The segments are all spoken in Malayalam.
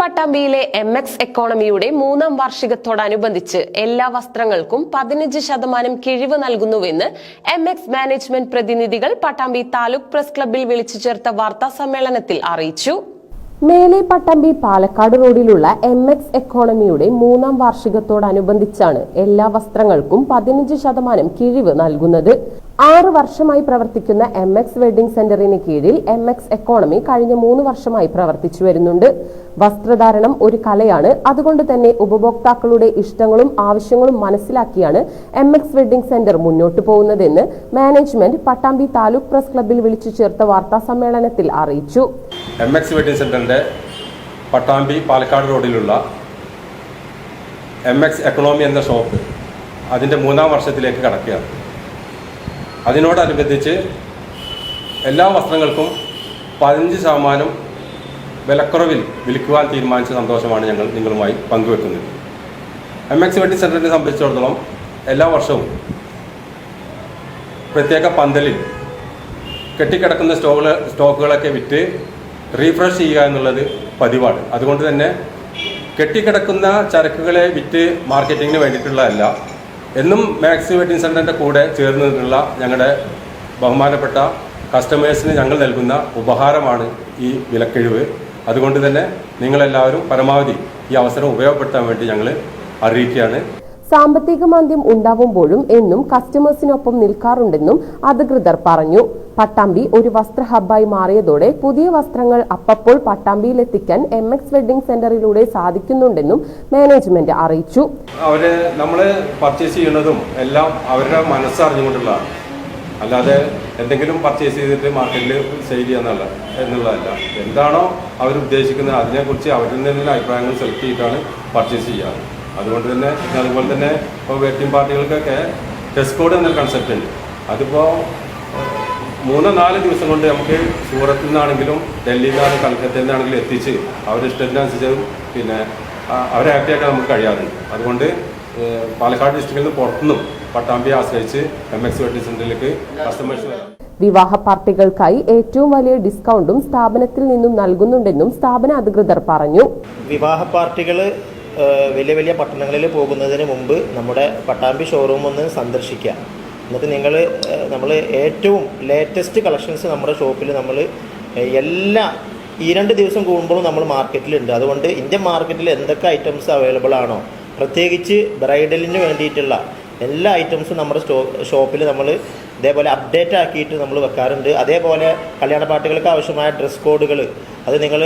പട്ടാമ്പിയിലെ MX എക്കോണമിയുടെ 3ാം വാർഷികത്തോടനുബന്ധിച്ച് എല്ലാ വസ്ത്രങ്ങൾക്കും 15% കിഴിവ് നൽകുന്നുവെന്ന് MX മാനേജ്മെന്റ് പ്രതിനിധികൾ പട്ടാമ്പി താലൂക്ക് പ്രസ് ക്ലബ്ബിൽ വിളിച്ചു ചേർത്ത വാർത്താ സമ്മേളനത്തിൽ അറിയിച്ചു. മേലെ പട്ടാമ്പി പാലക്കാട് റോഡിലുള്ള MX എക്കോണമിയുടെ 3ാം വാർഷികത്തോടനുബന്ധിച്ചാണ് എല്ലാ വസ്ത്രങ്ങൾക്കും 15% കിഴിവ് നൽകുന്നത്. 6 വർഷമായി പ്രവർത്തിക്കുന്ന MX വെഡിംഗ് സെന്ററിന് കീഴിൽ MX എക്കോണമി കഴിഞ്ഞ 3 വർഷമായി പ്രവർത്തിച്ചു വരുന്നുണ്ട്. വസ്ത്രധാരണം ഒരു കലയാണ്. അതുകൊണ്ട് തന്നെ ഉപഭോക്താക്കളുടെ ഇഷ്ടങ്ങളും ആവശ്യങ്ങളും മനസ്സിലാക്കിയാണ് MX വെഡിംഗ് സെന്റർ മുന്നോട്ടു പോകുന്നതെന്ന് മാനേജ്മെന്റ് പട്ടാമ്പി താലൂക്ക് പ്രസ് ക്ലബ്ബിൽ വിളിച്ചു ചേർത്ത വാർത്താ സമ്മേളനത്തിൽ അറിയിച്ചു. MX വെഡിംഗ് സെന്ററിന്റെ പട്ടാമ്പി പാലക്കാട് റോഡിലുള്ള MX എക്കണോമി എന്ന ഷോപ്പ് അതിൻ്റെ 3ാം വർഷത്തിലേക്ക് കടക്കുകയാണ്. അതിനോടനുബന്ധിച്ച് എല്ലാ വസ്ത്രങ്ങൾക്കും 15% വിലക്കുറവിൽ വിൽക്കുവാൻ തീരുമാനിച്ച സന്തോഷമാണ് ഞങ്ങൾ നിങ്ങളുമായി പങ്കുവെക്കുന്നത്. MX വെഡിംഗ് സെന്ററിനെ സംബന്ധിച്ചിടത്തോളം എല്ലാ വർഷവും പ്രത്യേക പന്തലിൽ കെട്ടിക്കിടക്കുന്ന സ്റ്റോക്കുകളൊക്കെ വിറ്റ് റീഫ്രഷ് ചെയ്യുക എന്നുള്ളത് പതിവാണ്. അതുകൊണ്ട് തന്നെ കെട്ടിക്കിടക്കുന്ന ചരക്കുകളെ വിറ്റ് മാർക്കറ്റിങ്ങിന് വേണ്ടിയിട്ടുള്ളതല്ല, എന്നും മാക്സ് വെഡിംഗ് സെന്ററിൻ്റെ കൂടെ ചേർന്ന് നിന്നുള്ള ഞങ്ങളുടെ ബഹുമാനപ്പെട്ട കസ്റ്റമേഴ്സിന് ഞങ്ങൾ നൽകുന്ന ഉപഹാരമാണ് ഈ വിലക്കിഴിവ്. അതുകൊണ്ട് തന്നെ നിങ്ങളെല്ലാവരും പരമാവധി ഈ അവസരം ഉപയോഗപ്പെടുത്താൻ വേണ്ടി ഞങ്ങൾ അറിയിക്കുകയാണ്. സാമ്പത്തിക മാന്ദ്യം ഉണ്ടാവുമ്പോഴും എന്നും കസ്റ്റമേഴ്സിനൊപ്പം നിൽക്കാറുണ്ടെന്നും അധികൃതർ പറഞ്ഞു. പട്ടാമ്പി ഒരു വസ്ത്ര ഹബ്ബായി മാറിയതോടെ പുതിയ വസ്ത്രങ്ങൾ അപ്പപ്പോൾ പട്ടാമ്പിയിലെത്തിക്കാൻ MX വെഡിംഗ് സെന്ററിലൂടെ സാധിക്കുന്നുണ്ടെന്നും മാനേജ്മെന്റ് അറിയിച്ചു. അവര് നമ്മൾ പർച്ചേസ് ചെയ്യുന്നതും എല്ലാം അവരുടെ മനസ്സറിഞ്ഞുകൊണ്ടുള്ളതാണ്, അല്ലാതെ എന്തെങ്കിലും പർച്ചേസ് ചെയ്തിട്ട് മാർക്കറ്റിൽ സെയിൽ ചെയ്യുക എന്നുള്ളതല്ല. എന്താണോ അവർ ഉദ്ദേശിക്കുന്നത് അതിനെക്കുറിച്ച് അവരിൽ നിന്ന് അഭിപ്രായങ്ങൾ സെലക്ട് ചെയ്തിട്ടാണ് പർച്ചേസ് ചെയ്യാറ്. അതുകൊണ്ട് തന്നെ അതുപോലെ തന്നെ ഇപ്പോൾ വെഡിങ് പാർട്ടികൾക്കൊക്കെ ഡ്രസ് കോഡ് എന്നൊരു കൺസെപ്റ്റ് ഉണ്ട്. അതിപ്പോൾ 3-4 ദിവസം കൊണ്ട് നമുക്ക് സൂറത്തിൽ നിന്നാണെങ്കിലും ഡൽഹിയിൽ നിന്നാണെങ്കിലും കൽക്കത്തയിൽ നിന്നാണെങ്കിലും എത്തിച്ച് അവരുടെ ഇഷ്ടത്തിനനുസരിച്ച് പിന്നെ അവരെ ആക്ടിയാക്കാൻ നമുക്ക് കഴിയാറുണ്ട്. അതുകൊണ്ട് പാലക്കാട് ഡിസ്ട്രിക്റ്റിൽ നിന്ന് പുറത്തുനിന്നും പട്ടാമ്പിയെ ആശ്രയിച്ച് MX വെഡിംഗ് സെന്ററിലേക്ക് കസ്റ്റമേഴ്സ് വരാം. വിവാഹ പാർട്ടികൾക്കായി ഏറ്റവും വലിയ ഡിസ്കൗണ്ടും സ്ഥാപനത്തിൽ നിന്നും നൽകുന്നുണ്ടെന്നും സ്ഥാപന അധികൃതർ പറഞ്ഞു. വിവാഹ പാർട്ടികൾ വലിയ വലിയ പട്ടണങ്ങളിൽ പോകുന്നതിന് മുമ്പ് നമ്മുടെ പട്ടാമ്പി ഷോറൂം ഒന്ന് സന്ദർശിക്കുക. എന്നിട്ട് നമ്മൾ ഏറ്റവും ലേറ്റസ്റ്റ് കളക്ഷൻസ് നമ്മുടെ ഷോപ്പിൽ നമ്മൾ ഈ 2 ദിവസം കൂടുമ്പോഴും നമ്മൾ മാർക്കറ്റിലുണ്ട്. അതുകൊണ്ട് ഇന്ത്യൻ മാർക്കറ്റിൽ എന്തൊക്കെ ഐറ്റംസ് അവൈലബിൾ ആണോ, പ്രത്യേകിച്ച് ബ്രൈഡലിന് വേണ്ടിയിട്ടുള്ള എല്ലാ ഐറ്റംസും നമ്മുടെ ഷോപ്പിൽ നമ്മൾ ഇതേപോലെ അപ്ഡേറ്റ് ആക്കിയിട്ട് നമ്മൾ വെക്കാറുണ്ട്. അതേപോലെ കല്യാണ പാർട്ടികൾക്ക് ആവശ്യമായ ഡ്രസ് കോഡുകൾ, അത് നിങ്ങൾ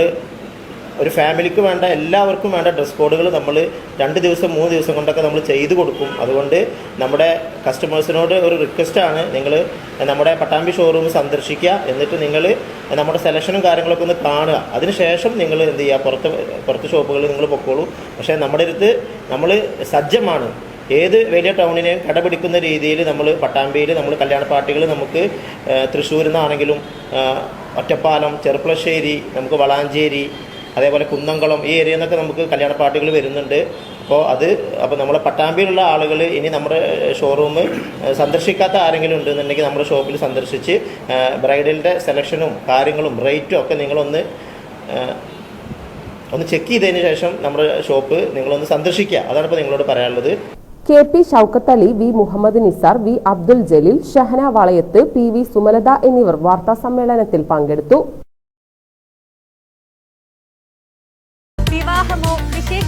ഒരു ഫാമിലിക്ക് വേണ്ട എല്ലാവർക്കും വേണ്ട ഡ്രസ് കോഡുകൾ നമ്മൾ 2 ദിവസം 3 ദിവസം കൊണ്ടൊക്കെ നമ്മൾ ചെയ്തു കൊടുക്കും. അതുകൊണ്ട് നമ്മുടെ കസ്റ്റമേഴ്സിനോട് ഒരു റിക്വസ്റ്റാണ്, നിങ്ങൾ നമ്മുടെ പട്ടാമ്പി ഷോറൂം സന്ദർശിക്കുക. എന്നിട്ട് നിങ്ങൾ നമ്മുടെ സെലക്ഷനും കാര്യങ്ങളൊക്കെ ഒന്ന് കാണുക. അതിനുശേഷം നിങ്ങൾ എന്ത് ചെയ്യുക, പുറത്ത് ഷോപ്പുകളിൽ നിങ്ങൾ പൊക്കോളൂ. പക്ഷേ നമ്മുടെ അടുത്ത് നമ്മൾ സജ്ജമാണ്. ഏത് വലിയ ടൗണിനെയും കടപിടിക്കുന്ന രീതിയിൽ നമ്മൾ പട്ടാമ്പിയിൽ നമ്മൾ കല്യാണ പാർട്ടികൾ നമുക്ക് തൃശ്ശൂരിൽ നിന്നാണെങ്കിലും ഒറ്റപ്പാലം, ചെറുപ്പളശ്ശേരി, നമുക്ക് വളാഞ്ചേരി, അതേപോലെ കുന്നംകുളം ഈ ഏരിയയിൽ നിന്നൊക്കെ നമുക്ക് കല്യാണ പാർട്ടികൾ വരുന്നുണ്ട്. അപ്പോൾ നമ്മളെ പട്ടാമ്പിയിലുള്ള ആളുകൾ ഇനി നമ്മുടെ ഷോറൂം സന്ദർശിക്കാത്ത ആരെങ്കിലും ഉണ്ടെന്നുണ്ടെങ്കിൽ നമ്മുടെ ഷോപ്പിൽ സന്ദർശിച്ച് ബ്രൈഡലിൻ്റെ സെലക്ഷനും കാര്യങ്ങളും റേറ്റും ഒക്കെ നിങ്ങളൊന്ന് ചെക്ക് ചെയ്തതിന് ശേഷം നമ്മുടെ ഷോപ്പ് നിങ്ങളൊന്ന് സന്ദർശിക്കുക. അതാണ് ഇപ്പോൾ നിങ്ങളോട് പറയാനുള്ളത്. KP Shoukath Ali, V Muhammad Nisar, V Abdul Jaleel, Shahana വളയത്ത്, PV Sumalatha എന്നിവർ വാർത്താ സമ്മേളനത്തിൽ പങ്കെടുത്തു. വിവാഹമോ വിശേഷ